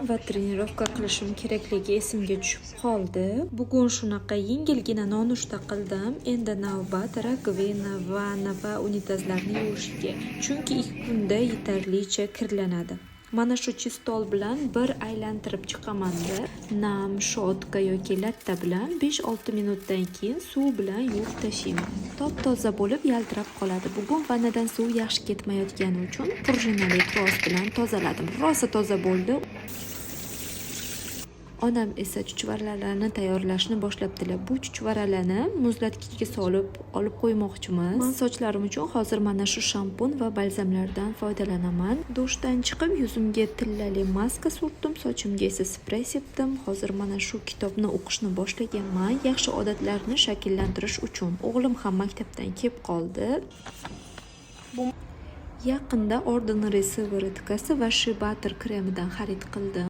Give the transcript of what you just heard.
va trenirovka qilishim kerakligi esimga tushib qoldi. Bugun shunaqa yengilgina nonushta qildim. Endi navbat rakovina, vanna va unitazlarni yuvishga. Chunki 2 kunda yetarlicha kirlanadi. Mana shu chistol bilan bir aylantirib chiqaman-da. Nam, shotka yoki latta bilan 5-6 minutdan keyin suv bilan yuvib tashlayman. Top-toza bo'lib yaltirab qoladi. Bugun vannadan suv yaxshi ketmayotgani uchun prujinali tros bilan tozaladim. Rosa toza bo'ldi. Onam esa chuchvaralarni tayyorlashni boshlabdilar. Bu chuchvaralarni muzlatgichga solib olib qo'ymoqchimiz. Men sochlarim uchun hozir mana shu shampun va balzamlardan foydalanaman. Dushdan chiqib yuzimga tillali maska surtdim, sochimga esa sprey sepdim. Hozir mana shu kitobni o'qishni boshlaganman, yaxshi odatlarni shakllantirish uchun. O'g'lim ham maktabdan kelib qoldi. Yaqinda Ordinary Severitkasi va Shea Butter kremidan xarid qildim.